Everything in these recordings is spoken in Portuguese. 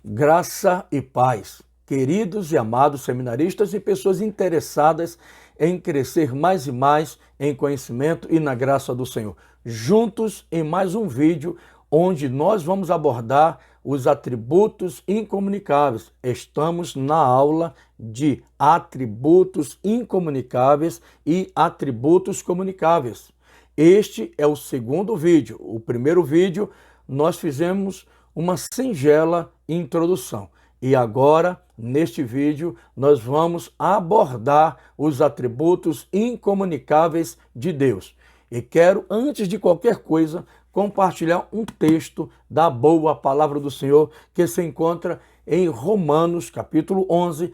Graça e paz, queridos e amados seminaristas e pessoas interessadas em crescer mais e mais em conhecimento e na graça do Senhor. Juntos em mais um vídeo onde nós vamos abordar os atributos incomunicáveis. Estamos na aula de atributos incomunicáveis e atributos comunicáveis. Este é o segundo vídeo. O primeiro vídeo nós fizemos uma singela introdução. E agora, neste vídeo, nós vamos abordar os atributos incomunicáveis de Deus. E quero, antes de qualquer coisa, compartilhar um texto da boa palavra do Senhor que se encontra em Romanos, capítulo 11,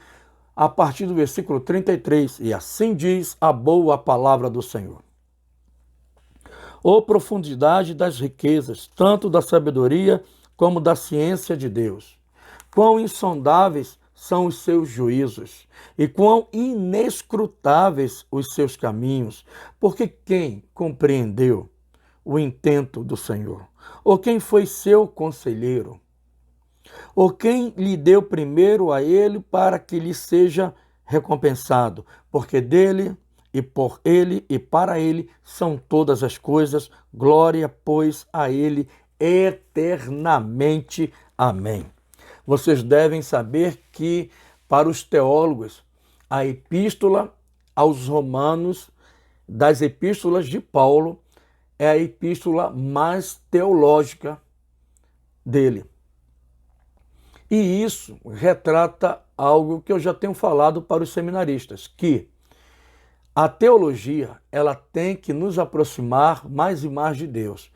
a partir do versículo 33. E assim diz a boa palavra do Senhor. Ô profundidade das riquezas, tanto da sabedoria como da ciência de Deus. Quão insondáveis são os seus juízos e quão inescrutáveis os seus caminhos, porque quem compreendeu o intento do Senhor? Ou quem foi seu conselheiro? Ou quem lhe deu primeiro a ele para que lhe seja recompensado? Porque dele e por ele e para ele são todas as coisas, glória, pois, a ele eternamente. Amém. Vocês devem saber que, para os teólogos, a epístola aos Romanos, das epístolas de Paulo, é a epístola mais teológica dele. E isso retrata algo que eu já tenho falado para os seminaristas, que a teologia, ela tem que nos aproximar mais e mais de Deus.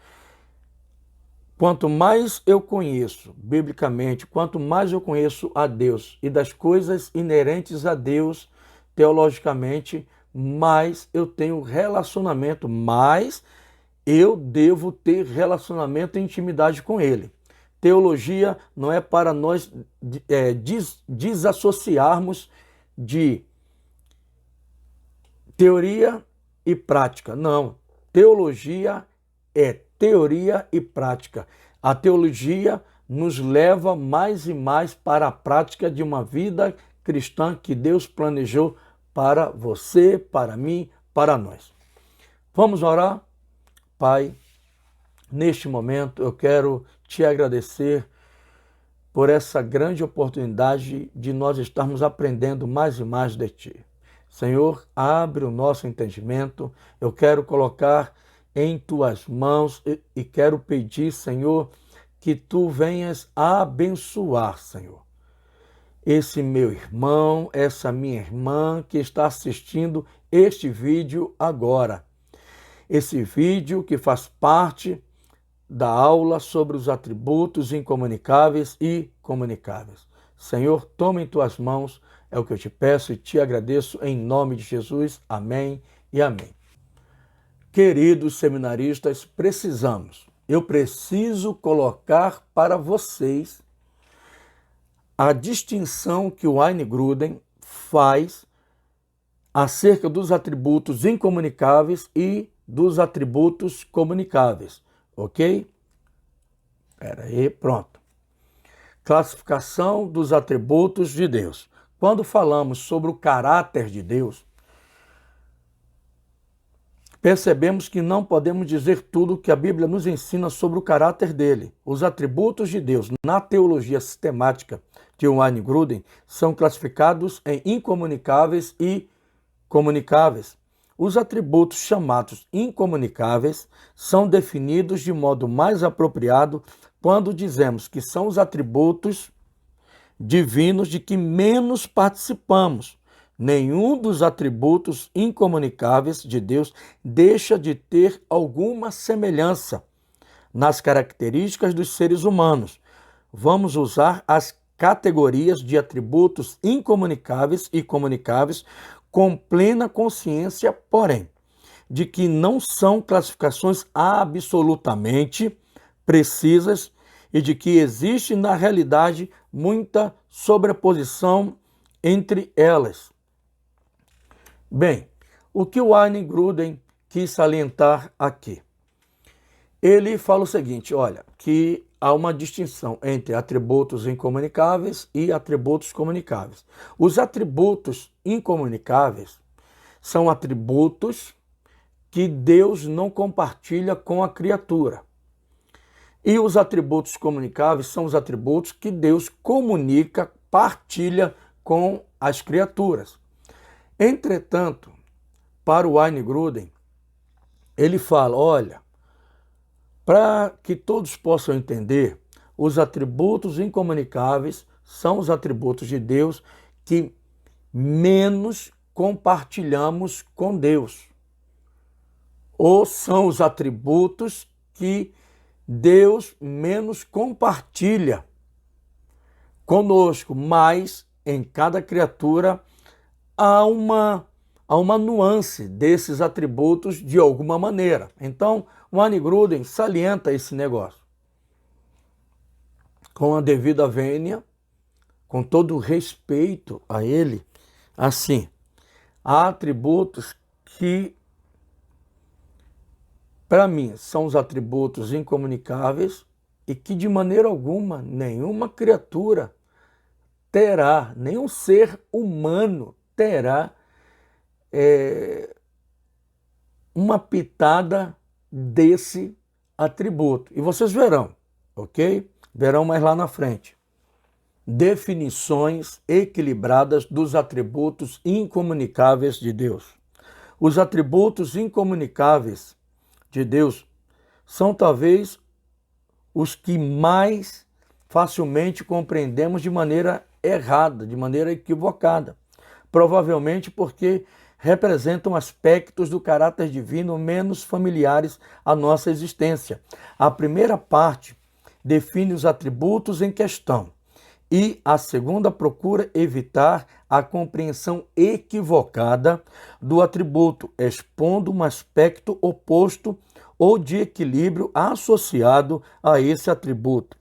Quanto mais eu conheço, biblicamente, quanto mais eu conheço a Deus e das coisas inerentes a Deus, teologicamente, mais eu tenho relacionamento, mais eu devo ter relacionamento e intimidade com Ele. Teologia não é para nós desassociarmos de teoria e prática. Não. Teologia é teoria e prática. A teologia nos leva mais e mais para a prática de uma vida cristã que Deus planejou para você, para mim, para nós. Vamos orar? Pai, neste momento eu quero te agradecer por essa grande oportunidade de nós estarmos aprendendo mais e mais de Ti. Senhor, abre o nosso entendimento. Eu quero colocar em Tuas mãos e quero pedir, Senhor, que Tu venhas abençoar, Senhor, esse meu irmão, essa minha irmã que está assistindo este vídeo agora. Esse vídeo que faz parte da aula sobre os atributos incomunicáveis e comunicáveis. Senhor, toma em Tuas mãos, é o que eu te peço e te agradeço em nome de Jesus. Amém e amém. Queridos seminaristas, eu preciso colocar para vocês a distinção que o Wayne Grudem faz acerca dos atributos incomunicáveis e dos atributos comunicáveis, ok? Espera aí, pronto. Classificação dos atributos de Deus. Quando falamos sobre o caráter de Deus, percebemos que não podemos dizer tudo o que a Bíblia nos ensina sobre o caráter dele. Os atributos de Deus na teologia sistemática de Wayne Grudem são classificados em incomunicáveis e comunicáveis. Os atributos chamados incomunicáveis são definidos de modo mais apropriado quando dizemos que são os atributos divinos de que menos participamos. Nenhum dos atributos incomunicáveis de Deus deixa de ter alguma semelhança nas características dos seres humanos. Vamos usar as categorias de atributos incomunicáveis e comunicáveis com plena consciência, porém, de que não são classificações absolutamente precisas e de que existe, na realidade, muita sobreposição entre elas. Bem, o que o Wayne Grudem quis salientar aqui? Ele fala o seguinte, olha, que há uma distinção entre atributos incomunicáveis e atributos comunicáveis. Os atributos incomunicáveis são atributos que Deus não compartilha com a criatura. E os atributos comunicáveis são os atributos que Deus comunica, partilha com as criaturas. Entretanto, para o Wayne Grudem, ele fala, olha, para que todos possam entender, os atributos incomunicáveis são os atributos de Deus que menos compartilhamos com Deus. Ou são os atributos que Deus menos compartilha conosco, mas em cada criatura há uma nuance desses atributos de alguma maneira. Então, o Wayne Grudem salienta esse negócio. Com a devida vênia, com todo o respeito a ele, assim, há atributos que, para mim, são os atributos incomunicáveis e que de maneira alguma, nenhuma criatura terá, nenhum ser humano terá uma pitada desse atributo. E vocês verão, ok? Verão mais lá na frente. Definições equilibradas dos atributos incomunicáveis de Deus. Os atributos incomunicáveis de Deus são talvez os que mais facilmente compreendemos de maneira errada, de maneira equivocada. Provavelmente porque representam aspectos do caráter divino menos familiares à nossa existência. A primeira parte define os atributos em questão e a segunda procura evitar a compreensão equivocada do atributo, expondo um aspecto oposto ou de equilíbrio associado a esse atributo.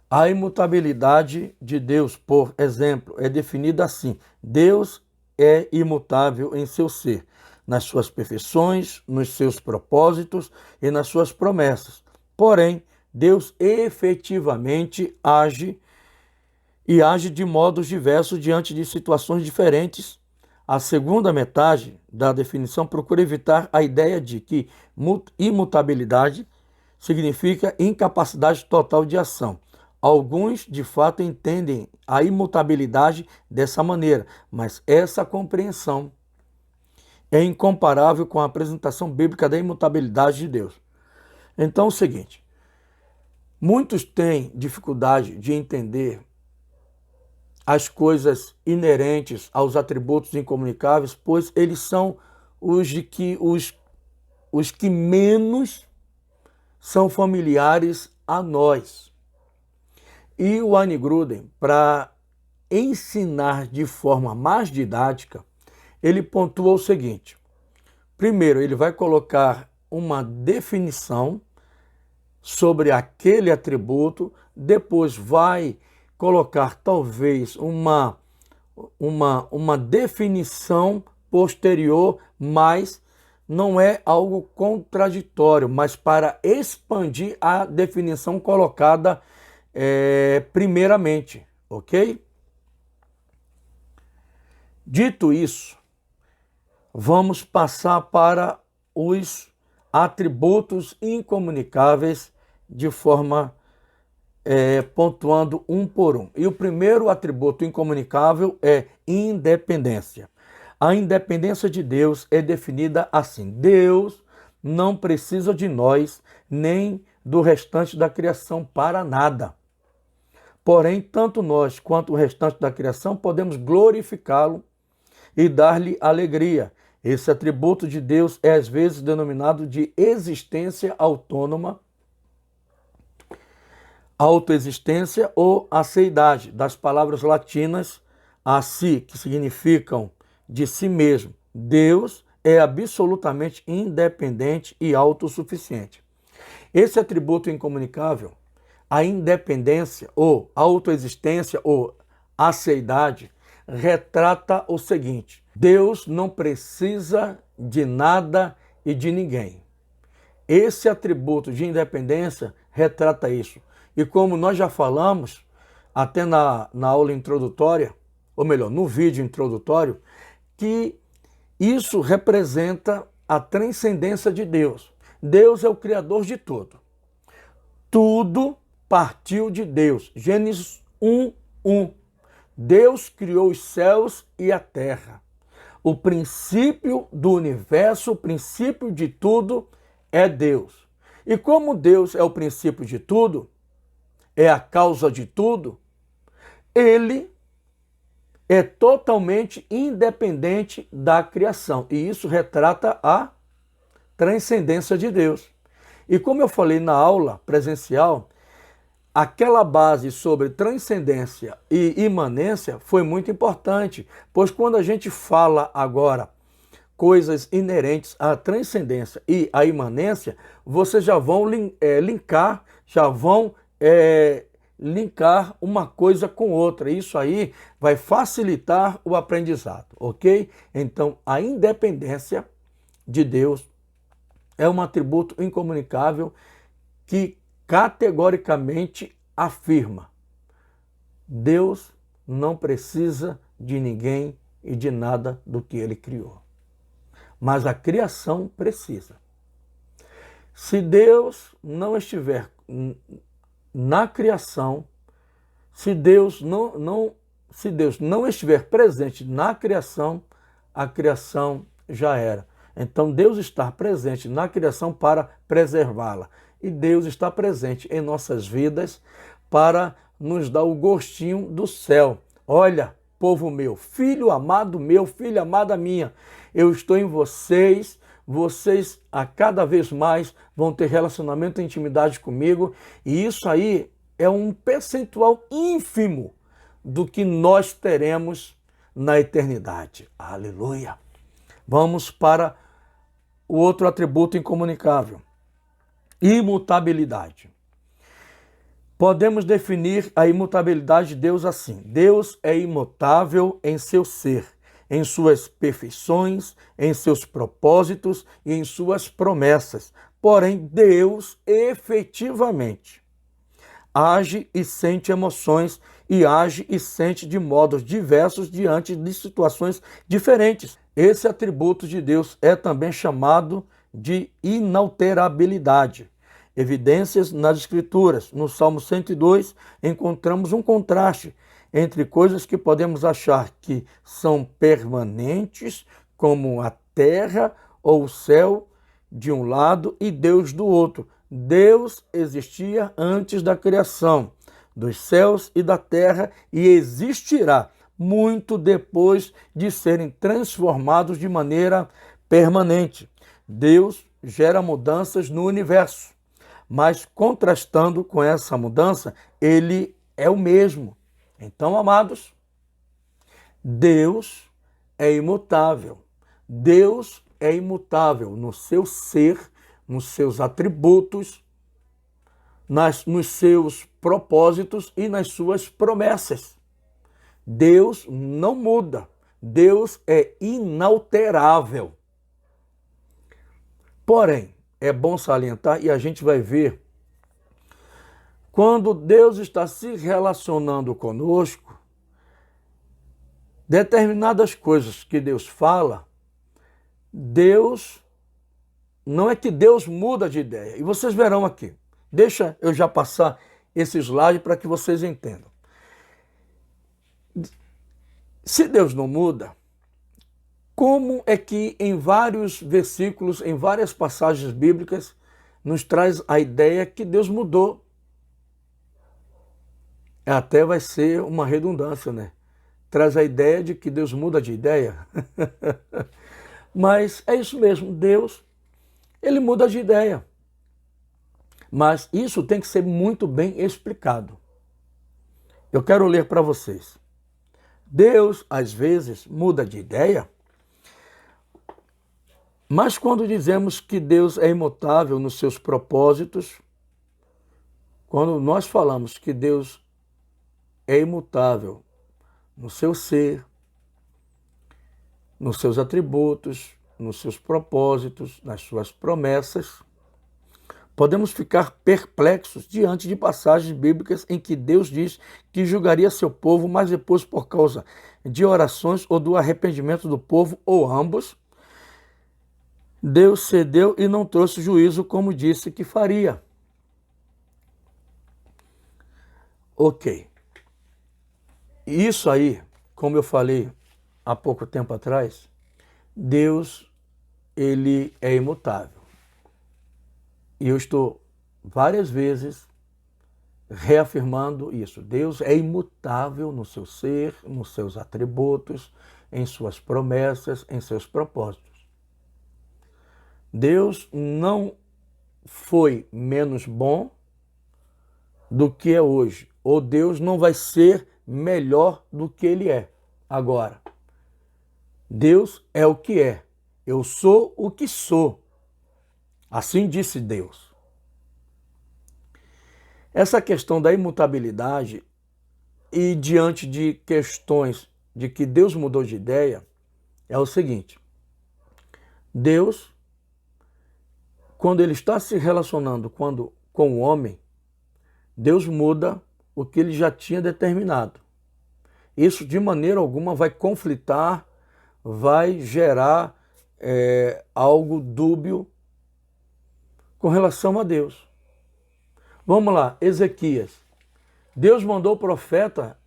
A imutabilidade de Deus, por exemplo, é definida assim: Deus é imutável em seu ser, nas suas perfeições, nos seus propósitos e nas suas promessas. Porém, Deus efetivamente age e age de modos diversos diante de situações diferentes. A segunda metade da definição procura evitar a ideia de que imutabilidade significa incapacidade total de ação. Alguns, de fato, entendem a imutabilidade dessa maneira, mas essa compreensão é incomparável com a apresentação bíblica da imutabilidade de Deus. Então, é o seguinte, muitos têm dificuldade de entender as coisas inerentes aos atributos incomunicáveis, pois eles são os que menos são familiares a nós. E o Wayne Grudem, para ensinar de forma mais didática, ele pontua o seguinte. Primeiro, ele vai colocar uma definição sobre aquele atributo, depois vai colocar talvez uma definição posterior, mas não é algo contraditório, mas para expandir a definição colocada primeiramente, ok? Dito isso, vamos passar para os atributos incomunicáveis de forma pontuando um por um. E o primeiro atributo incomunicável é independência. A independência de Deus é definida assim: Deus não precisa de nós nem do restante da criação para nada. Porém, tanto nós quanto o restante da criação podemos glorificá-lo e dar-lhe alegria. Esse atributo de Deus é às vezes denominado de existência autônoma, autoexistência ou aceidade, das palavras latinas a si, que significam de si mesmo. Deus é absolutamente independente e autossuficiente. Esse atributo incomunicável, a independência ou autoexistência ou aceidade, retrata o seguinte: Deus não precisa de nada e de ninguém. Esse atributo de independência retrata isso. E como nós já falamos, até na aula introdutória, ou melhor, no vídeo introdutório, que isso representa a transcendência de Deus. Deus é o criador de tudo. Tudo partiu de Deus. Gênesis 1:1. Deus criou os céus e a terra. O princípio do universo, o princípio de tudo é Deus. E como Deus é o princípio de tudo, é a causa de tudo, ele é totalmente independente da criação. E isso retrata a transcendência de Deus. E como eu falei na aula presencial, aquela base sobre transcendência e imanência foi muito importante, pois quando a gente fala agora coisas inerentes à transcendência e à imanência, vocês já vão linkar, linkar uma coisa com outra. Isso aí vai facilitar o aprendizado, ok? Então, a independência de Deus é um atributo incomunicável que categoricamente afirma: Deus não precisa de ninguém e de nada do que ele criou. Mas a criação precisa. Se Deus não estiver na criação, se Deus não estiver presente na criação, a criação já era. Então Deus está presente na criação para preservá-la. E Deus está presente em nossas vidas para nos dar o gostinho do céu. Olha, povo meu, filha amada minha, eu estou em vocês, vocês a cada vez mais vão ter relacionamento e intimidade comigo, e isso aí é um percentual ínfimo do que nós teremos na eternidade. Aleluia! Vamos para o outro atributo incomunicável: imutabilidade. Podemos definir a imutabilidade de Deus assim: Deus é imutável em seu ser, em suas perfeições, em seus propósitos e em suas promessas. Porém, Deus efetivamente age e sente emoções e age e sente de modos diversos diante de situações diferentes. Esse atributo de Deus é também chamado de inalterabilidade. Evidências nas Escrituras. No Salmo 102, encontramos um contraste entre coisas que podemos achar que são permanentes, como a terra ou o céu de um lado e Deus do outro. Deus existia antes da criação dos céus e da terra e existirá muito depois de serem transformados de maneira permanente. Deus gera mudanças no universo, mas contrastando com essa mudança, ele é o mesmo. Então, amados, Deus é imutável. Deus é imutável no seu ser, nos seus atributos, nos seus propósitos e nas suas promessas. Deus não muda. Deus é inalterável. Porém, é bom salientar, e a gente vai ver, quando Deus está se relacionando conosco, determinadas coisas que Deus fala, não é que Deus muda de ideia. E vocês verão aqui. Deixa eu já passar esse slide para que vocês entendam. Se Deus não muda, como é que em vários versículos, em várias passagens bíblicas, nos traz a ideia que Deus mudou? Até vai ser uma redundância, né? Traz a ideia de que Deus muda de ideia. Mas é isso mesmo, Deus, ele muda de ideia. Mas isso tem que ser muito bem explicado. Eu quero ler para vocês. Deus, às vezes, muda de ideia, mas quando dizemos que Deus é imutável nos seus propósitos, quando nós falamos que Deus é imutável no seu ser, nos seus atributos, nos seus propósitos, nas suas promessas, Podemos ficar perplexos diante de passagens bíblicas em que Deus diz que julgaria seu povo, mas depois, por causa de orações ou do arrependimento do povo, ou ambos, Deus cedeu e não trouxe juízo como disse que faria. Ok. Isso aí, como eu falei há pouco tempo atrás, Deus, ele é imutável. E eu estou várias vezes reafirmando isso. Deus é imutável no seu ser, nos seus atributos, em suas promessas, em seus propósitos. Deus não foi menos bom do que é hoje, ou Deus não vai ser melhor do que ele é agora. Deus é o que é. Eu sou o que sou. Assim disse Deus. Essa questão da imutabilidade e diante de questões de que Deus mudou de ideia é o seguinte. Deus, quando ele está se relacionando com o homem, Deus muda o que ele já tinha determinado. Isso de maneira alguma vai conflitar, vai gerar algo dúbio com relação a Deus. Vamos lá, Ezequias. Deus mandou o profeta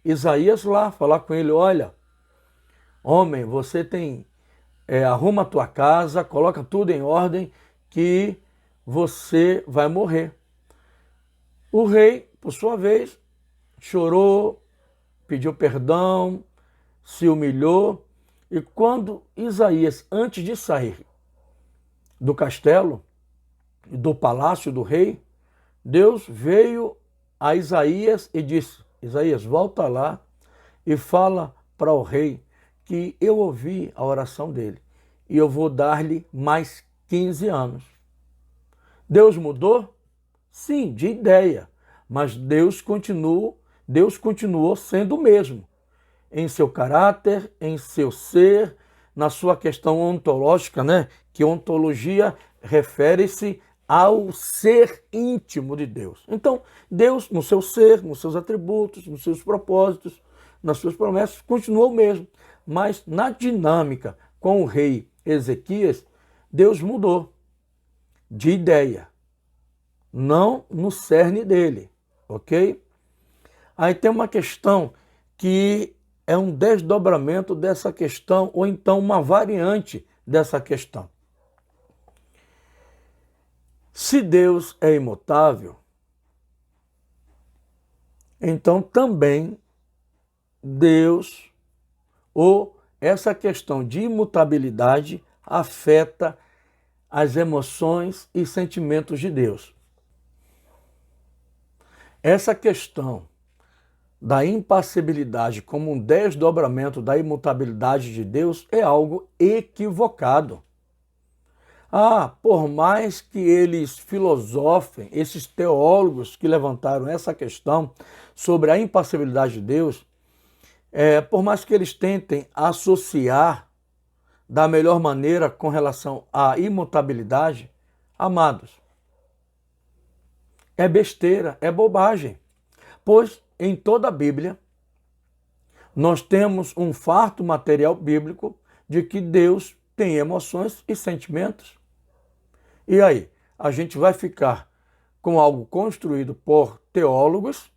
Isaías lá falar com ele, olha, homem, você arruma a tua casa, coloca tudo em ordem, que você vai morrer. O rei, por sua vez, chorou, pediu perdão, se humilhou, e quando Isaías, antes de sair do castelo, do palácio do rei, Deus veio a Isaías e disse, Isaías, volta lá e fala para o rei que eu ouvi a oração dele e eu vou dar-lhe mais 15 anos. Deus mudou? Sim, de ideia, mas Deus continuou sendo o mesmo em seu caráter, em seu ser, na sua questão ontológica, né? Que ontologia refere-se ao ser íntimo de Deus. Então, Deus, no seu ser, nos seus atributos, nos seus propósitos, nas suas promessas, continuou o mesmo. Mas na dinâmica com o rei Ezequias, Deus mudou de ideia, não no cerne dele, ok? Aí tem uma questão que é um desdobramento dessa questão, ou então uma variante dessa questão. Se Deus é imutável, então também Deus, ou essa questão de imutabilidade, afeta as emoções e sentimentos de Deus. Essa questão da impassibilidade como um desdobramento da imutabilidade de Deus é algo equivocado. Por mais que eles filosofem, esses teólogos que levantaram essa questão sobre a impassibilidade de Deus, por mais que eles tentem associar da melhor maneira com relação à imutabilidade, amados, é besteira, é bobagem, pois em toda a Bíblia nós temos um farto material bíblico de que Deus tem emoções e sentimentos. E aí, a gente vai ficar com algo construído por teólogos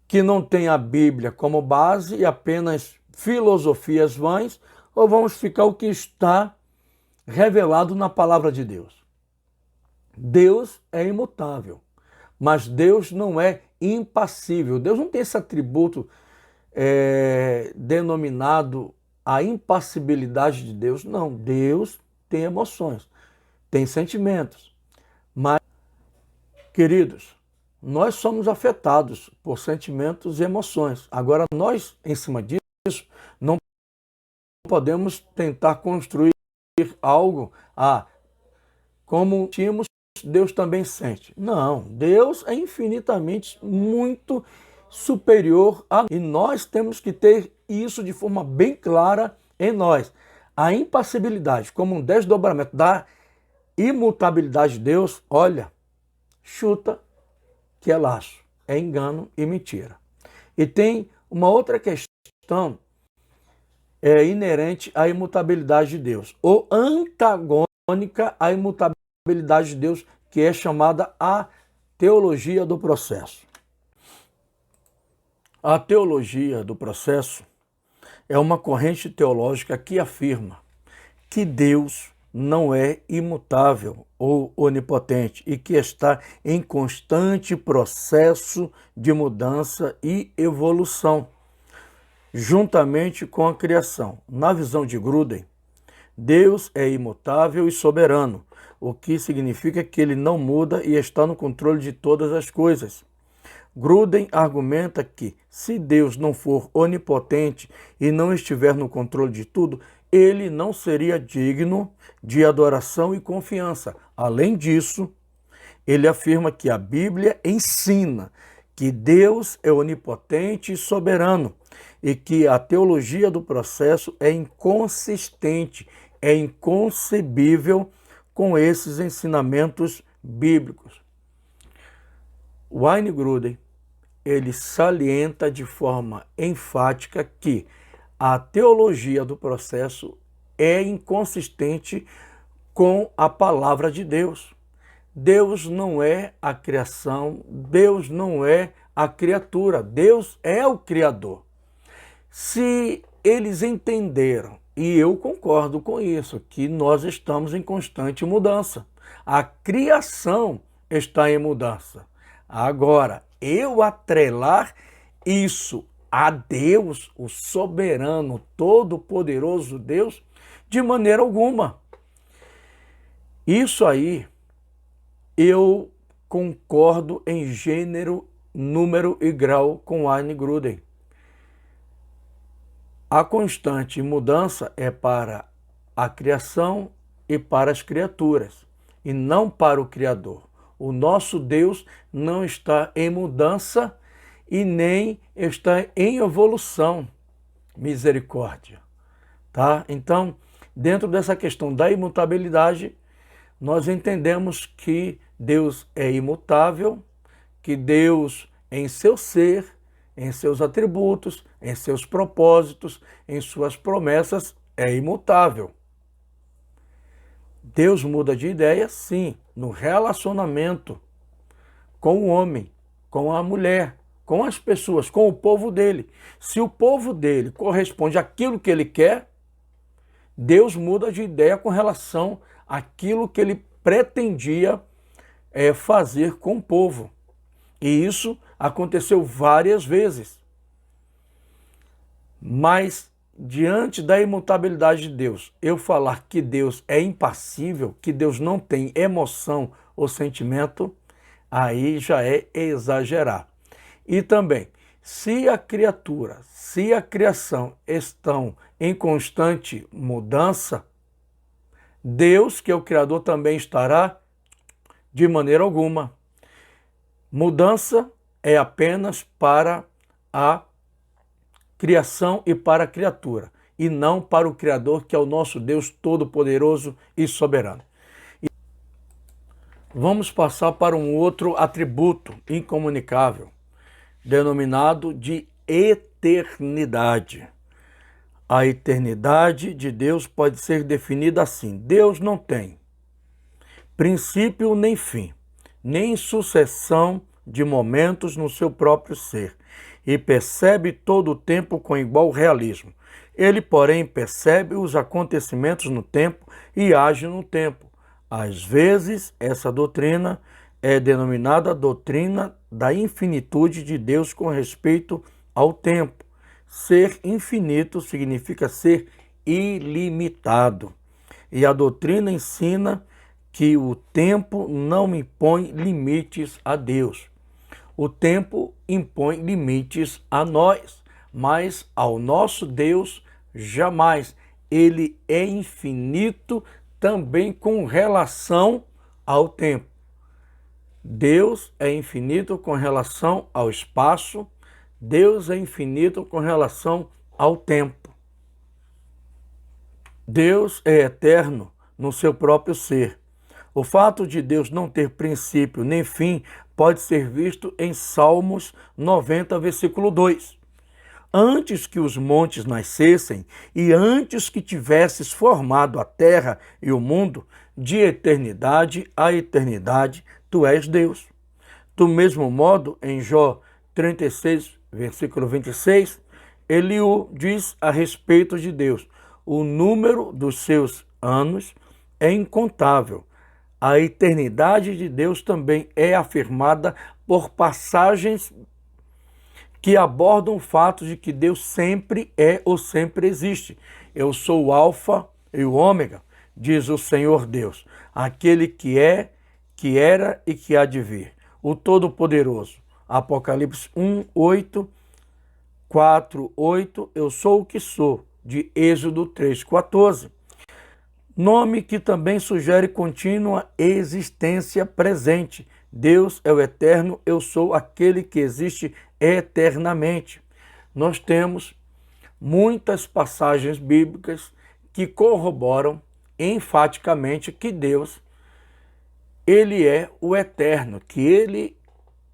que não tem a Bíblia como base e apenas filosofias vãs, ou vamos ficar o que está revelado na palavra de Deus? Deus é imutável, mas Deus não é impassível. Deus não tem esse atributo denominado a impassibilidade de Deus. Não, Deus tem emoções, tem sentimentos. Mas, queridos, nós somos afetados por sentimentos e emoções. Agora, nós, em cima disso, não podemos tentar construir algo, como tínhamos, Deus também sente. Não, Deus é infinitamente muito superior e nós temos que ter isso de forma bem clara em nós. A impassibilidade como um desdobramento da imutabilidade de Deus, olha, chuta que é laço, é engano e mentira. E tem uma outra questão inerente à imutabilidade de Deus, ou antagônica à imutabilidade de Deus, que é chamada a teologia do processo. A teologia do processo é uma corrente teológica que afirma que Deus não é imutável ou onipotente e que está em constante processo de mudança e evolução, juntamente com a criação. Na visão de Gruden, Deus é imutável e soberano, o que significa que ele não muda e está no controle de todas as coisas. Gruden argumenta que, se Deus não for onipotente e não estiver no controle de tudo, ele não seria digno de adoração e confiança. Além disso, ele afirma que a Bíblia ensina que Deus é onipotente e soberano e que a teologia do processo é inconsistente, é inconcebível com esses ensinamentos bíblicos. Wayne Gruden, ele salienta de forma enfática que a teologia do processo é inconsistente com a palavra de Deus. Deus não é a criação, Deus não é a criatura, Deus é o Criador. Se eles entenderam, e eu concordo com isso, que nós estamos em constante mudança. A criação está em mudança. Agora, eu atrelar isso a Deus, o soberano, todo-poderoso Deus, de maneira alguma. Isso aí, eu concordo em gênero, número e grau com Wayne Gruden. A constante mudança é para a criação e para as criaturas, e não para o Criador. O nosso Deus não está em mudança e nem está em evolução. Misericórdia. Tá? Então, dentro dessa questão da imutabilidade, nós entendemos que Deus é imutável, que Deus, em seu ser, em seus atributos, em seus propósitos, em suas promessas, é imutável. Deus muda de ideia, sim, no relacionamento com o homem, com a mulher, com as pessoas, com o povo dele. Se o povo dele corresponde àquilo que ele quer, Deus muda de ideia com relação àquilo que ele pretendia fazer com o povo. E isso aconteceu várias vezes. Mas, diante da imutabilidade de Deus, eu falar que Deus é impassível, que Deus não tem emoção ou sentimento, aí já é exagerar. E também, se a criatura, se a criação estão em constante mudança, Deus, que é o Criador, também estará de maneira alguma. Mudança é apenas para a criação e para a criatura, e não para o Criador, que é o nosso Deus todo-poderoso e soberano. Vamos passar para um outro atributo incomunicável, denominado de eternidade. A eternidade de Deus pode ser definida assim: Deus não tem princípio nem fim, nem sucessão de momentos no seu próprio ser, e percebe todo o tempo com igual realismo. Ele, porém, percebe os acontecimentos no tempo e age no tempo. Às vezes, essa doutrina é denominada doutrina da infinitude de Deus com respeito ao tempo. Ser infinito significa ser ilimitado. E a doutrina ensina que o tempo não impõe limites a Deus. O tempo impõe limites a nós, mas ao nosso Deus jamais. Ele é infinito também com relação ao tempo. Deus é infinito com relação ao espaço, Deus é infinito com relação ao tempo. Deus é eterno no seu próprio ser. O fato de Deus não ter princípio nem fim pode ser visto em Salmos 90, versículo 2. Antes que os montes nascessem e antes que tivesses formado a terra e o mundo, de eternidade a eternidade, tu és Deus. Do mesmo modo, em Jó 36, versículo 26, Eliú diz a respeito de Deus: o número dos seus anos é incontável. A eternidade de Deus também é afirmada por passagens que abordam o fato de que Deus sempre é ou sempre existe. Eu sou o Alfa e o Ômega, diz o Senhor Deus, aquele que é, que era e que há de vir, o Todo-Poderoso. Apocalipse 1, 8, 4, 8, eu sou o que sou, de Êxodo 3, 14. Nome que também sugere contínua existência presente. Deus é o eterno, eu sou aquele que existe eternamente. Nós temos muitas passagens bíblicas que corroboram enfaticamente que Deus, ele é o eterno, que ele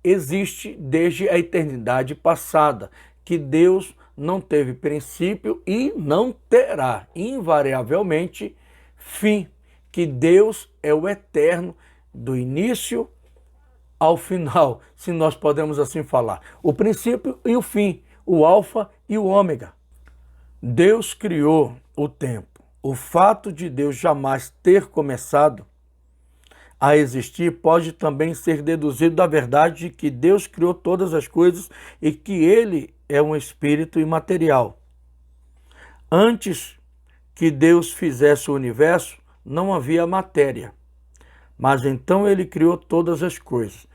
existe desde a eternidade passada, que Deus não teve princípio e não terá, invariavelmente, fim, que Deus é o eterno do início ao final, se nós podemos assim falar. O princípio e o fim, o alfa e o ômega. Deus criou o tempo. O fato de Deus jamais ter começado a existir pode também ser deduzido da verdade de que Deus criou todas as coisas e que ele é um espírito imaterial. Antes que Deus fizesse o universo, não havia matéria. Mas então ele criou todas as coisas.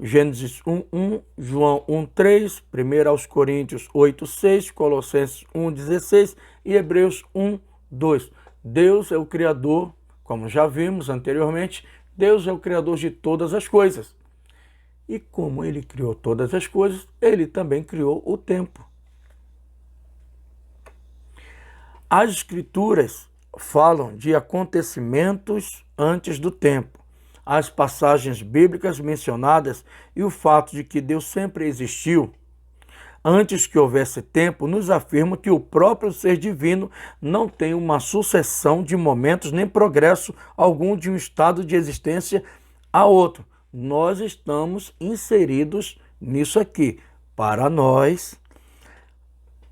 Gênesis 1:1, João 1:3, 1 aos Coríntios 8:6, Colossenses 1:16 e Hebreus 1:2. Deus é o Criador, como já vimos anteriormente, Deus é o Criador de todas as coisas. E como ele criou todas as coisas, ele também criou o tempo. As Escrituras falam de acontecimentos antes do tempo. As passagens bíblicas mencionadas e o fato de que Deus sempre existiu antes que houvesse tempo nos afirma que o próprio ser divino não tem uma sucessão de momentos nem progresso algum de um estado de existência a outro. Nós estamos inseridos nisso aqui. Para nós,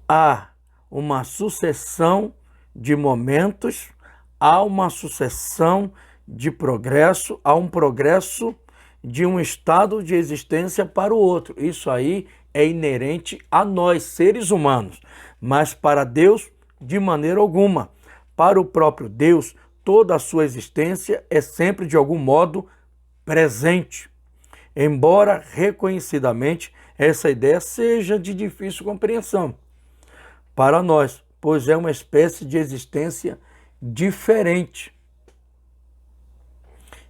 há uma sucessão de momentos, há uma sucessão de progresso, há um progresso de um estado de existência para o outro. Isso aí é inerente a nós, seres humanos, mas para Deus, de maneira alguma. Para o próprio Deus, toda a sua existência é sempre, de algum modo, presente. Embora, reconhecidamente, essa ideia seja de difícil compreensão para nós, pois é uma espécie de existência diferente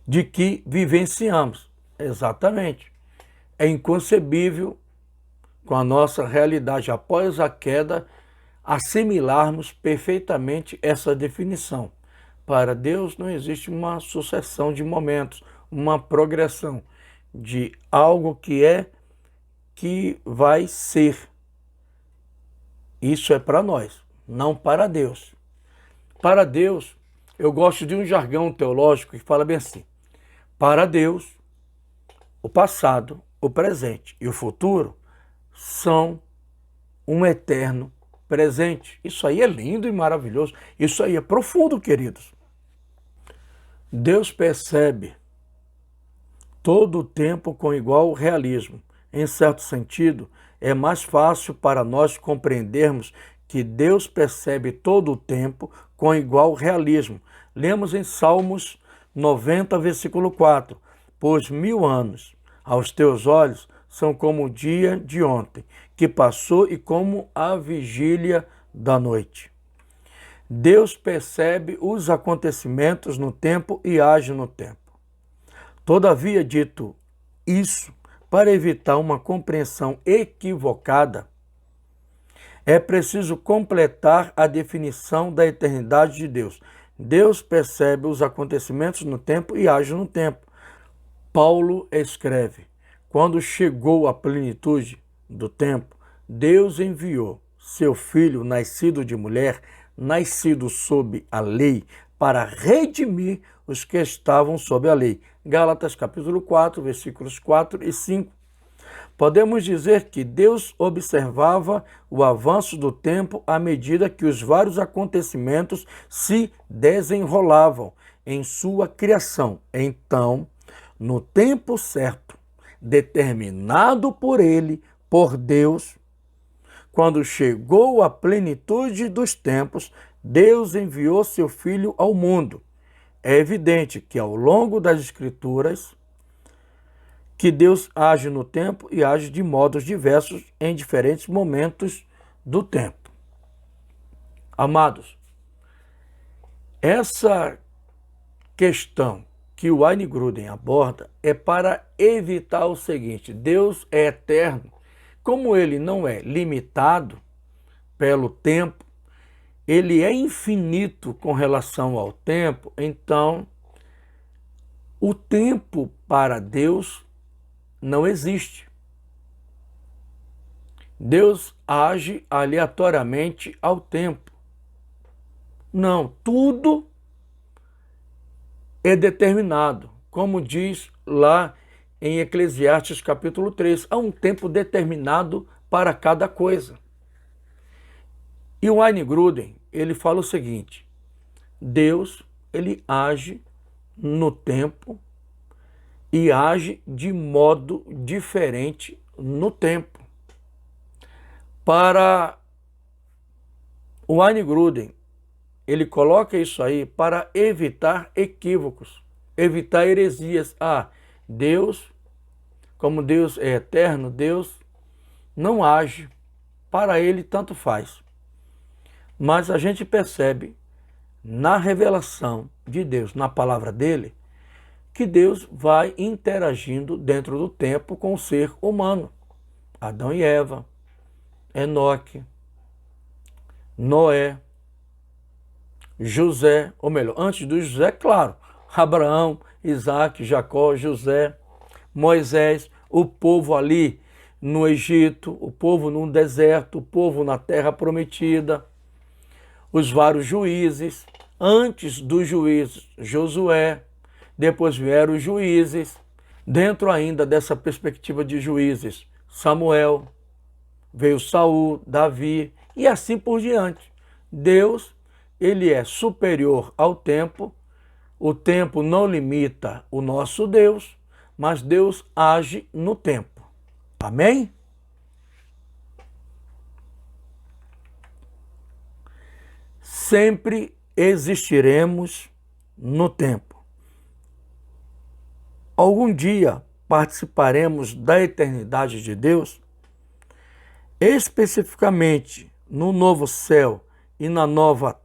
de que vivenciamos. Exatamente. É inconcebível, com a nossa realidade após a queda, assimilarmos perfeitamente essa definição. Para Deus não existe uma sucessão de momentos, uma progressão de algo que é, que vai ser. Isso é para nós, não para Deus. Para Deus, eu gosto de um jargão teológico que fala bem assim: para Deus, o passado, o presente e o futuro são um eterno presente. Isso aí é lindo e maravilhoso. Isso aí é profundo, queridos. Deus percebe todo o tempo com igual realismo. Em certo sentido, é mais fácil para nós compreendermos que Deus percebe todo o tempo com igual realismo. Lemos em Salmos 90, versículo 4. Pois 1000 anos aos teus olhos são como o dia de ontem, que passou, e como a vigília da noite. Deus percebe os acontecimentos no tempo e age no tempo. Todavia, dito isso, para evitar uma compreensão equivocada, é preciso completar a definição da eternidade de Deus. Deus percebe os acontecimentos no tempo e age no tempo. Paulo escreve: quando chegou a plenitude do tempo, Deus enviou seu filho, nascido de mulher, nascido sob a lei, para redimir os que estavam sob a lei. Gálatas capítulo 4, versículos 4 e 5. Podemos dizer que Deus observava o avanço do tempo à medida que os vários acontecimentos se desenrolavam em sua criação. Então, no tempo certo, determinado por ele, por Deus, quando chegou a plenitude dos tempos, Deus enviou seu Filho ao mundo. É evidente que ao longo das Escrituras, que Deus age no tempo e age de modos diversos em diferentes momentos do tempo. Amados, essa questão que o Wayne Grudem aborda é para evitar o seguinte: Deus é eterno. Como ele não é limitado pelo tempo, ele é infinito com relação ao tempo, então o tempo para Deus não existe. Deus age aleatoriamente ao tempo. Não, tudo é determinado. Como diz lá em Eclesiastes capítulo 3, há um tempo determinado para cada coisa. E o Wayne Grudem, ele fala o seguinte: Deus, ele age no tempo e age de modo diferente no tempo. Para o Wayne Grudem, ele coloca isso aí para evitar equívocos, evitar heresias. Deus, como Deus é eterno, Deus não age, para ele tanto faz. Mas a gente percebe na revelação de Deus, na palavra dele, que Deus vai interagindo dentro do tempo com o ser humano. Adão e Eva, Enoque, Noé, José, ou melhor, antes do José, claro, Abraão, Isaac, Jacó, José, Moisés, o povo ali no Egito, o povo no deserto, o povo na terra prometida, os vários juízes, antes dos juízes, Josué, depois vieram os juízes, dentro ainda dessa perspectiva de juízes, Samuel, veio Saul, Davi e assim por diante. Deus, ele é superior ao tempo, o tempo não limita o nosso Deus, mas Deus age no tempo. Amém? Sempre existiremos no tempo. Algum dia participaremos da eternidade de Deus, especificamente no novo céu e na nova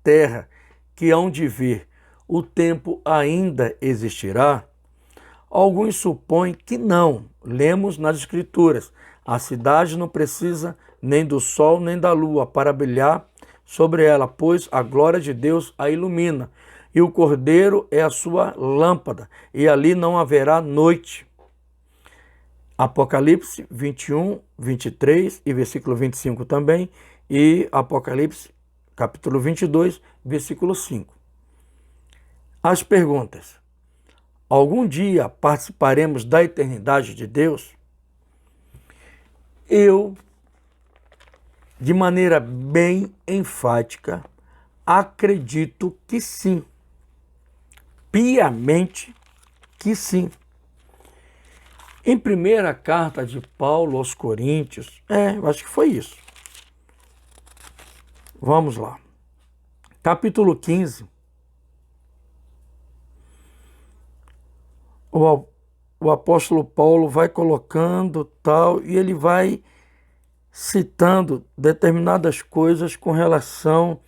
terra que hão de vir. O tempo ainda existirá? Alguns supõem que não. Lemos nas Escrituras: a cidade não precisa nem do sol nem da lua para brilhar sobre ela, pois a glória de Deus a ilumina, e o Cordeiro é a sua lâmpada, e ali não haverá noite. Apocalipse 21, 23 e versículo 25 também, e Apocalipse capítulo 22, versículo 5. As perguntas: algum dia participaremos da eternidade de Deus? Eu, de maneira bem enfática, acredito que sim. Piamente que sim. Em primeira carta de Paulo aos Coríntios, eu acho que foi isso. Vamos lá. Capítulo 15. O apóstolo Paulo vai colocando tal, e ele vai citando determinadas coisas com relação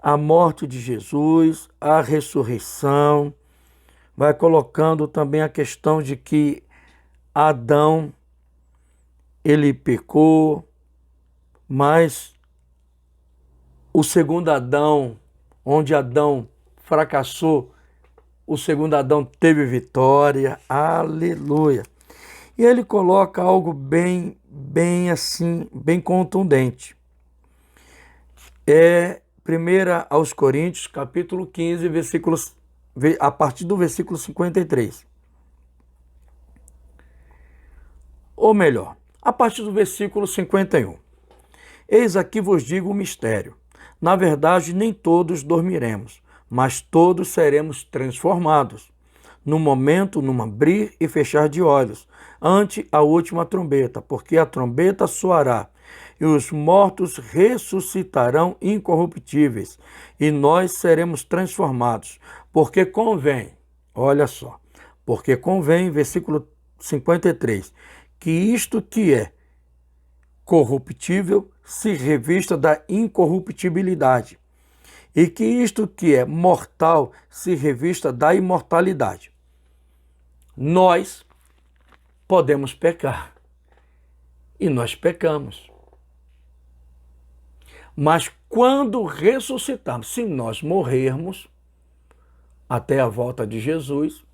à morte de Jesus, à ressurreição, vai colocando também a questão de que Adão, ele pecou, mas o segundo Adão, onde Adão fracassou, o segundo Adão teve vitória. Aleluia. E ele coloca algo bem assim, bem contundente. É 1 aos Coríntios, capítulo 15, a partir do versículo 53. Ou melhor, a partir do versículo 51. Eis aqui vos digo o mistério. Na verdade, nem todos dormiremos, mas todos seremos transformados. No momento, num abrir e fechar de olhos, ante a última trombeta, porque a trombeta soará, e os mortos ressuscitarão incorruptíveis, e nós seremos transformados. Porque convém, olha só, porque convém, versículo 53, que isto que é corruptível se revista da incorruptibilidade, e que isto que é mortal se revista da imortalidade. Nós podemos pecar, e nós pecamos. Mas quando ressuscitarmos, se nós morrermos até a volta de Jesus,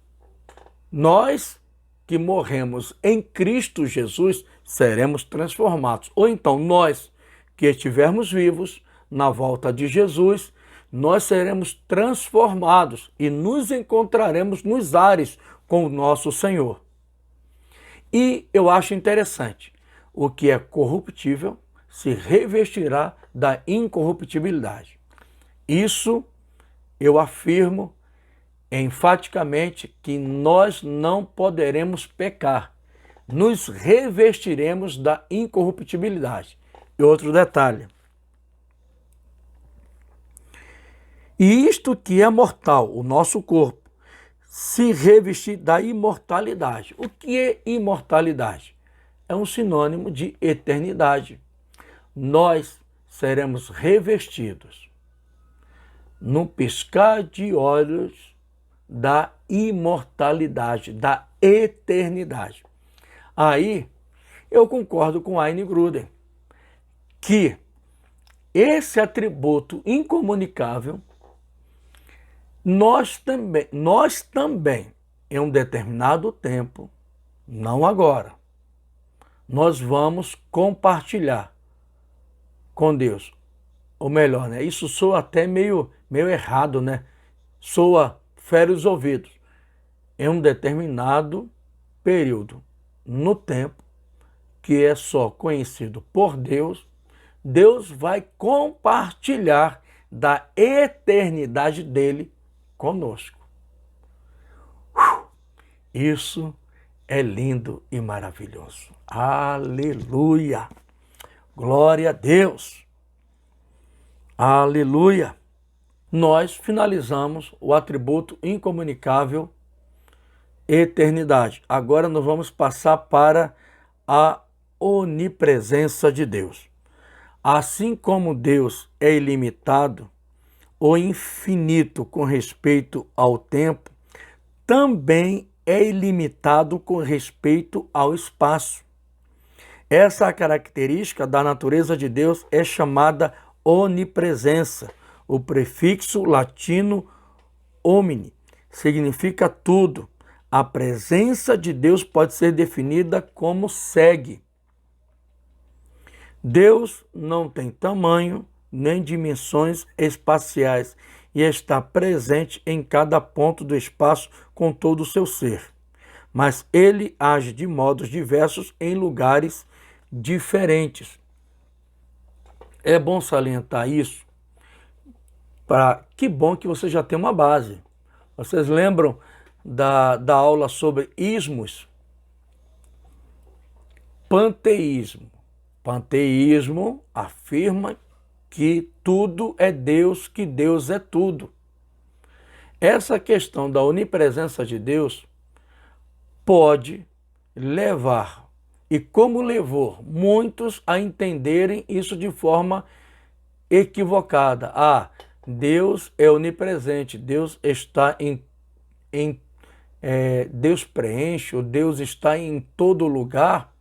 nós que morremos em Cristo Jesus seremos transformados. Ou então nós que estivermos vivos na volta de Jesus, nós seremos transformados e nos encontraremos nos ares com o nosso Senhor. E eu acho interessante, o que é corruptível se revestirá da incorruptibilidade. Isso eu afirmo enfaticamente que nós não poderemos pecar. Nos revestiremos da incorruptibilidade. E outro detalhe. E isto que é mortal, o nosso corpo, se revestir da imortalidade. O que é imortalidade? É um sinônimo de eternidade. Nós seremos revestidos no piscar de olhos da imortalidade, da eternidade. Aí eu concordo com Wayne Grudem, que esse atributo incomunicável, nós também, em um determinado tempo, não agora, nós vamos compartilhar com Deus. Ou melhor, né? Isso soa até meio errado, né? Soa, fere os ouvidos. Em um determinado período no tempo, que é só conhecido por Deus, Deus vai compartilhar da eternidade dele conosco. Isso é lindo e maravilhoso. Aleluia! Glória a Deus! Aleluia! Nós finalizamos o atributo incomunicável eternidade. Agora nós vamos passar para a onipresença de Deus. Assim como Deus é ilimitado ou infinito com respeito ao tempo, também é ilimitado com respeito ao espaço. Essa característica da natureza de Deus é chamada onipresença. O prefixo latino omni significa tudo. A presença de Deus pode ser definida como segue. Deus não tem tamanho nem dimensões espaciais e está presente em cada ponto do espaço com todo o seu ser. Mas ele age de modos diversos em lugares diferentes. É bom salientar isso. Que bom que você já tem uma base. Vocês lembram da aula sobre ismos? Panteísmo. Panteísmo afirma que tudo é Deus, que Deus é tudo. Essa questão da onipresença de Deus pode levar, e como levou muitos a entenderem isso de forma equivocada. Deus é onipresente, Deus está Deus preenche, ou Deus está em todo lugar,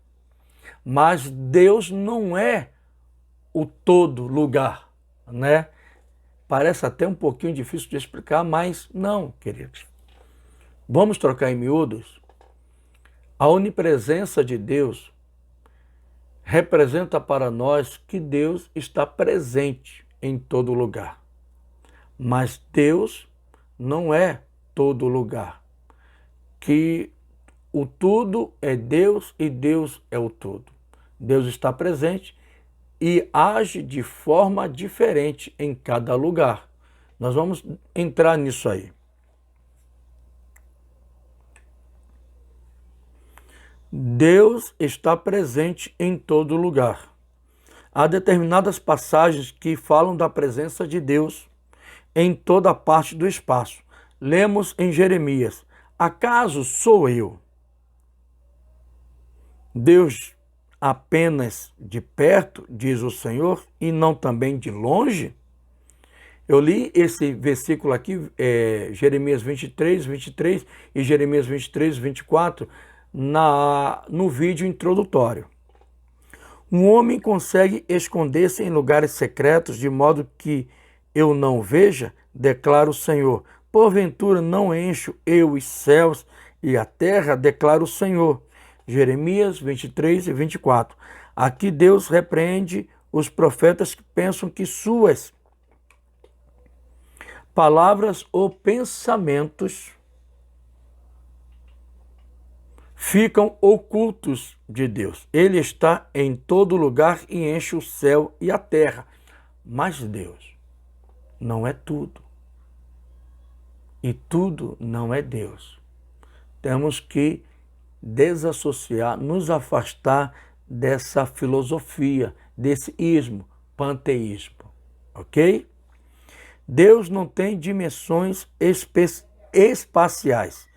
mas Deus não é o todo lugar, né? Parece até um pouquinho difícil de explicar, mas não, queridos. Vamos trocar em miúdos? A onipresença de Deus representa para nós que Deus está presente em todo lugar. Mas Deus não é todo lugar. Que o tudo é Deus e Deus é o tudo. Deus está presente e age de forma diferente em cada lugar. Nós vamos entrar nisso aí. Deus está presente em todo lugar. Há determinadas passagens que falam da presença de Deus em toda parte do espaço. Lemos em Jeremias: acaso sou eu, Deus, apenas de perto, diz o Senhor, e não também de longe? Eu li esse versículo aqui, Jeremias 23, 23 e Jeremias 23, 24, no vídeo introdutório. Um homem consegue esconder-se em lugares secretos de modo que eu não veja, declara o Senhor. Porventura não encho eu os céus e a terra, declara o Senhor. Jeremias 23 e 24. Aqui Deus repreende os profetas que pensam que suas palavras ou pensamentos ficam ocultos de Deus. Ele está em todo lugar e enche o céu e a terra. Mas Deus não é tudo. E tudo não é Deus. Temos que desassociar, nos afastar dessa filosofia, desse ismo, panteísmo. Ok? Deus não tem dimensões espaciais.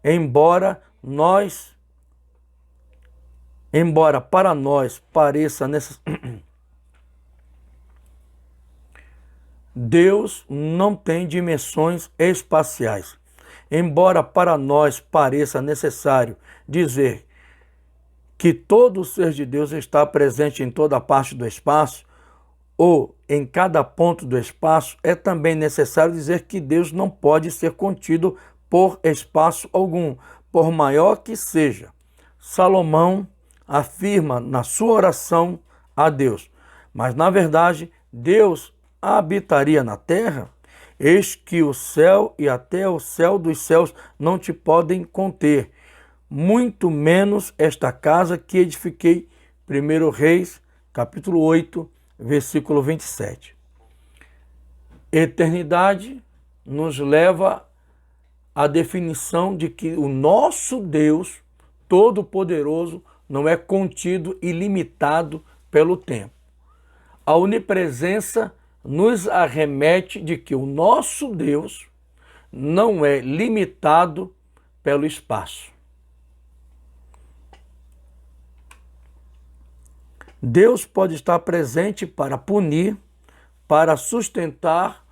Embora para nós pareça necessário. Deus não tem dimensões espaciais. Embora para nós pareça necessário dizer que todo ser de Deus está presente em toda parte do espaço ou em cada ponto do espaço, é também necessário dizer que Deus não pode ser contido por espaço algum, por maior que seja. Salomão afirma na sua oração a Deus: mas na verdade Deus habitaria na terra? Eis que o céu e até o céu dos céus não te podem conter, muito menos esta casa que edifiquei. 1 Reis, capítulo 8, versículo 27. Eternidade nos leva à definição de que o nosso Deus Todo-Poderoso não é contido e limitado pelo tempo. A onipresença nos arremete de que o nosso Deus não é limitado pelo espaço. Deus pode estar presente para punir, para sustentar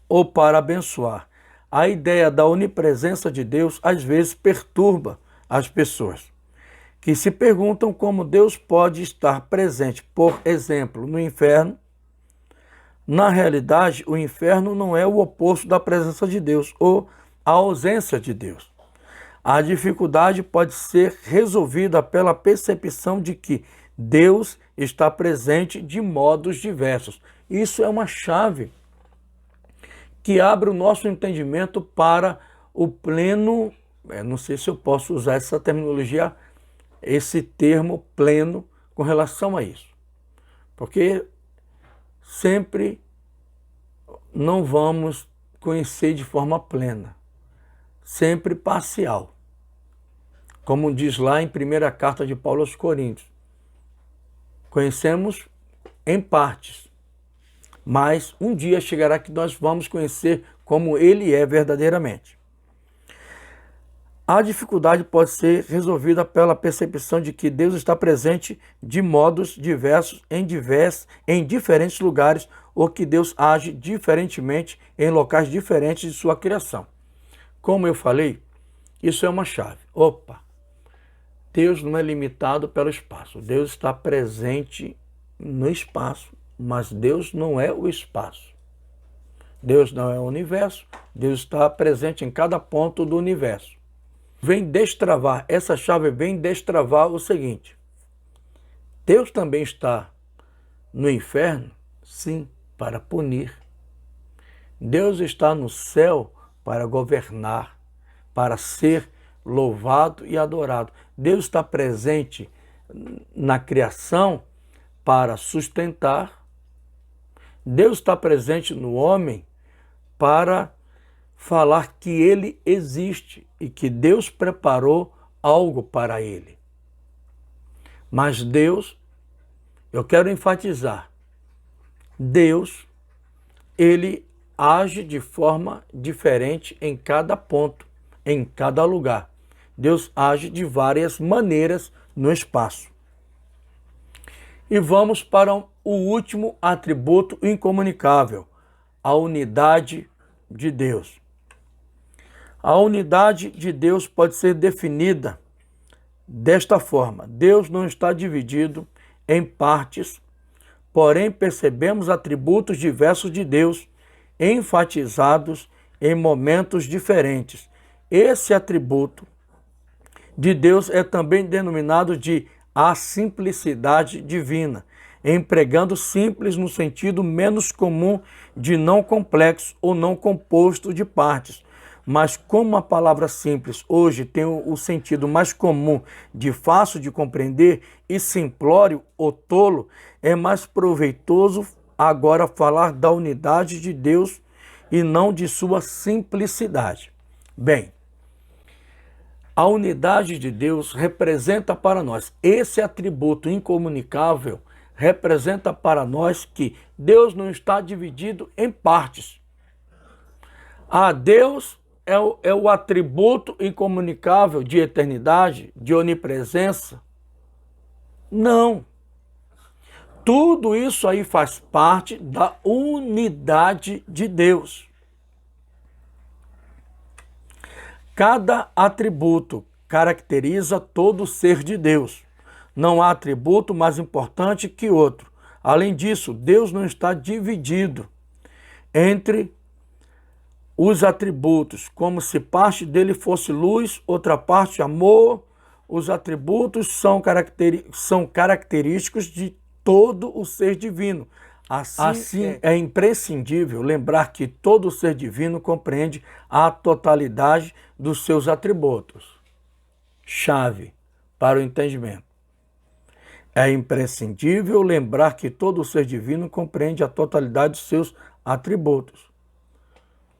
ou para abençoar. A ideia da onipresença de Deus às vezes perturba as pessoas, que se perguntam como Deus pode estar presente, por exemplo, no inferno. Na realidade, o inferno não é o oposto da presença de Deus ou a ausência de Deus. A dificuldade pode ser resolvida pela percepção de que Deus está presente de modos diversos. Isso é uma chave que abre o nosso entendimento para o pleno, não sei se eu posso usar essa terminologia, esse termo pleno com relação a isso. Porque sempre não vamos conhecer de forma plena, sempre parcial. Como diz lá em primeira carta de Paulo aos Coríntios, conhecemos em partes, mas um dia chegará que nós vamos conhecer como ele é verdadeiramente. A dificuldade pode ser resolvida pela percepção de que Deus está presente de modos diversos em diferentes lugares, ou que Deus age diferentemente em locais diferentes de sua criação. Como eu falei, isso é uma chave. Deus não é limitado pelo espaço. Deus está presente no espaço, mas Deus não é o espaço. Deus não é o universo, Deus está presente em cada ponto do universo. Vem destravar, essa chave vem destravar o seguinte: Deus também está no inferno? Sim, para punir. Deus está no céu para governar, para ser louvado e adorado. Deus está presente na criação para sustentar. Deus está presente no homem para falar que ele existe e que Deus preparou algo para ele. Mas Deus, eu quero enfatizar, Deus, ele age de forma diferente em cada ponto, em cada lugar. Deus age de várias maneiras no espaço. E vamos para o último atributo incomunicável, a unidade de Deus. A unidade de Deus pode ser definida desta forma: Deus não está dividido em partes, porém percebemos atributos diversos de Deus, enfatizados em momentos diferentes. Esse atributo de Deus é também denominado de a simplicidade divina, empregando simples no sentido menos comum de não complexo ou não composto de partes. Mas como a palavra simples hoje tem o sentido mais comum de fácil de compreender e simplório ou tolo, é mais proveitoso agora falar da unidade de Deus e não de sua simplicidade. Bem, a unidade de Deus representa para nós, esse atributo incomunicável representa para nós que Deus não está dividido em partes. Deus é o atributo incomunicável de eternidade, de onipresença? Não. Tudo isso aí faz parte da unidade de Deus. Cada atributo caracteriza todo o ser de Deus. Não há atributo mais importante que outro. Além disso, Deus não está dividido entre os atributos, como se parte dele fosse luz, outra parte amor. Os atributos são característicos de todo o ser divino. Assim, é imprescindível lembrar que todo o ser divino compreende a totalidade dos seus atributos. Chave para o entendimento. É imprescindível lembrar que todo o ser divino compreende a totalidade dos seus atributos.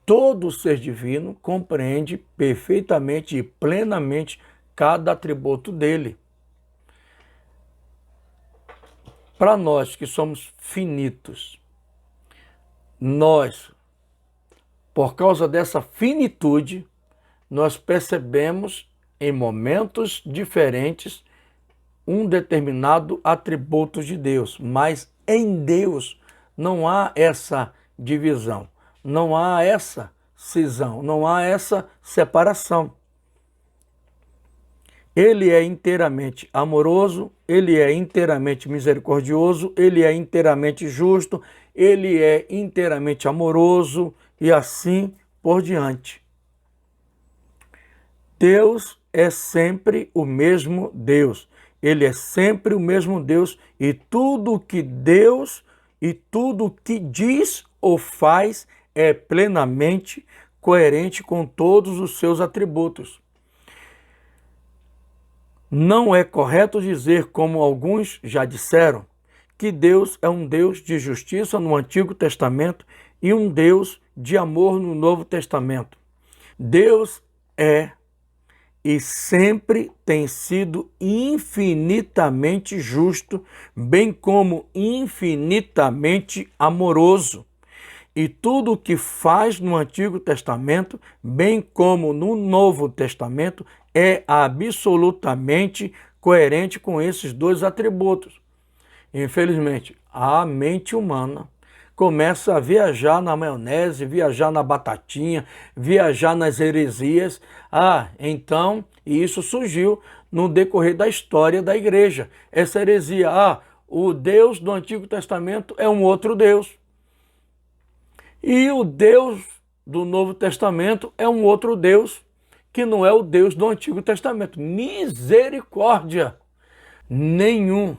Todo o ser divino compreende perfeitamente e plenamente cada atributo dele. Para nós que somos finitos, nós, por causa dessa finitude, nós percebemos em momentos diferentes um determinado atributo de Deus, mas em Deus não há essa divisão, não há essa cisão, não há essa separação. Ele é inteiramente amoroso, ele é inteiramente misericordioso, ele é inteiramente justo, ele é inteiramente amoroso e assim por diante. Deus é sempre o mesmo Deus. Ele é sempre o mesmo Deus e tudo que Deus e tudo que diz ou faz é plenamente coerente com todos os seus atributos. Não é correto dizer, como alguns já disseram, que Deus é um Deus de justiça no Antigo Testamento e um Deus de amor no Novo Testamento. Deus é e sempre tem sido infinitamente justo, bem como infinitamente amoroso. E tudo o que faz no Antigo Testamento, bem como no Novo Testamento, é absolutamente coerente com esses dois atributos. Infelizmente, a mente humana começa a viajar na maionese, viajar na batatinha, viajar nas heresias. Então, isso surgiu no decorrer da história da igreja. Essa heresia, o Deus do Antigo Testamento é um outro Deus. E o Deus do Novo Testamento é um outro Deus que não é o Deus do Antigo Testamento. Misericórdia! Nenhum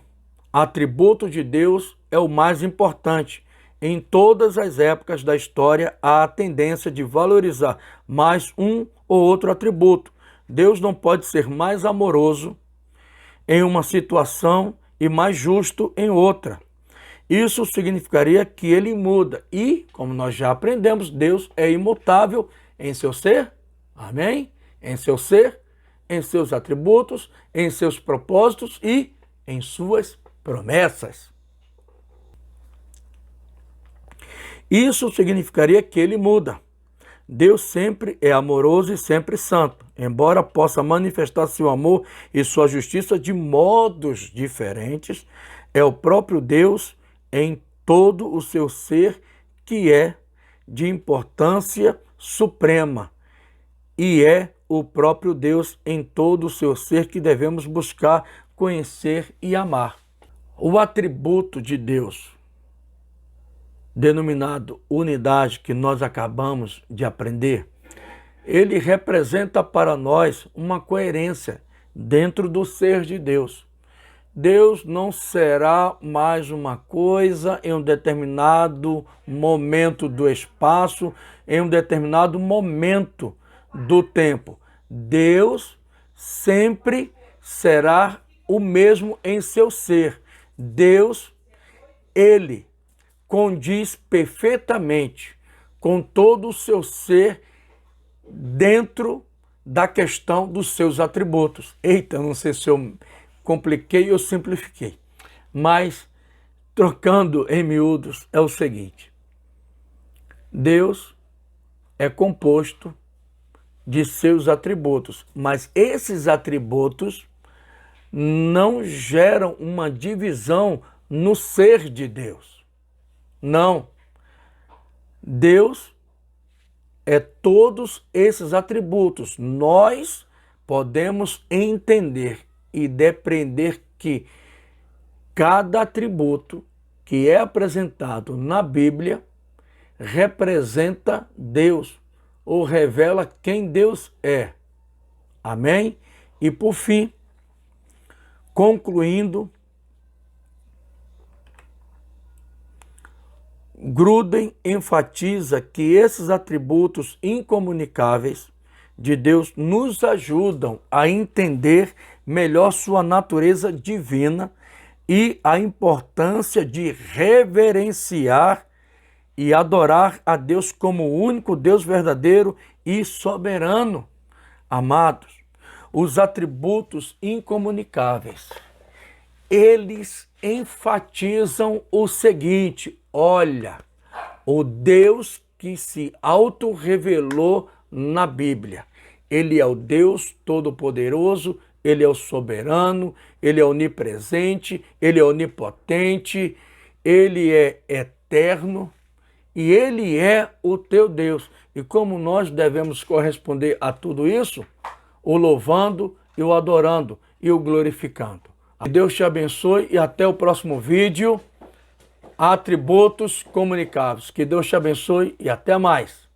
atributo de Deus é o mais importante. Em todas as épocas da história, há a tendência de valorizar mais um ou outro atributo. Deus não pode ser mais amoroso em uma situação e mais justo em outra. Isso significaria que ele muda. E, como nós já aprendemos, Deus é imutável em seu ser, amém? Em seu ser, em seus atributos, em seus propósitos e em suas promessas. Isso significaria que ele muda. Deus sempre é amoroso e sempre santo, embora possa manifestar seu amor e sua justiça de modos diferentes, é o próprio Deus em todo o seu ser que é de importância suprema e é o próprio Deus em todo o seu ser que devemos buscar, conhecer e amar. O atributo de Deus, denominado unidade, que nós acabamos de aprender, ele representa para nós uma coerência dentro do ser de Deus. Deus não será mais uma coisa em um determinado momento do espaço, em um determinado momento do tempo. Deus sempre será o mesmo em seu ser. Deus, ele condiz perfeitamente com todo o seu ser dentro da questão dos seus atributos. Eita, não sei se eu compliquei ou simplifiquei, mas trocando em miúdos é o seguinte: Deus é composto de seus atributos, mas esses atributos não geram uma divisão no ser de Deus. Não. Deus é todos esses atributos. Nós podemos entender e depreender que cada atributo que é apresentado na Bíblia representa Deus ou revela quem Deus é. Amém? E por fim, concluindo, Grudem enfatiza que esses atributos incomunicáveis de Deus nos ajudam a entender melhor sua natureza divina e a importância de reverenciar e adorar a Deus como o único Deus verdadeiro e soberano. Amados, os atributos incomunicáveis, eles enfatizam o seguinte: olha, o Deus que se auto-revelou na Bíblia, ele é o Deus Todo-Poderoso, ele é o soberano, ele é onipresente, ele é onipotente, ele é eterno e ele é o teu Deus. E como nós devemos corresponder a tudo isso? O louvando e o adorando e o glorificando. Que Deus te abençoe e até o próximo vídeo. Atributos comunicáveis. Que Deus te abençoe e até mais.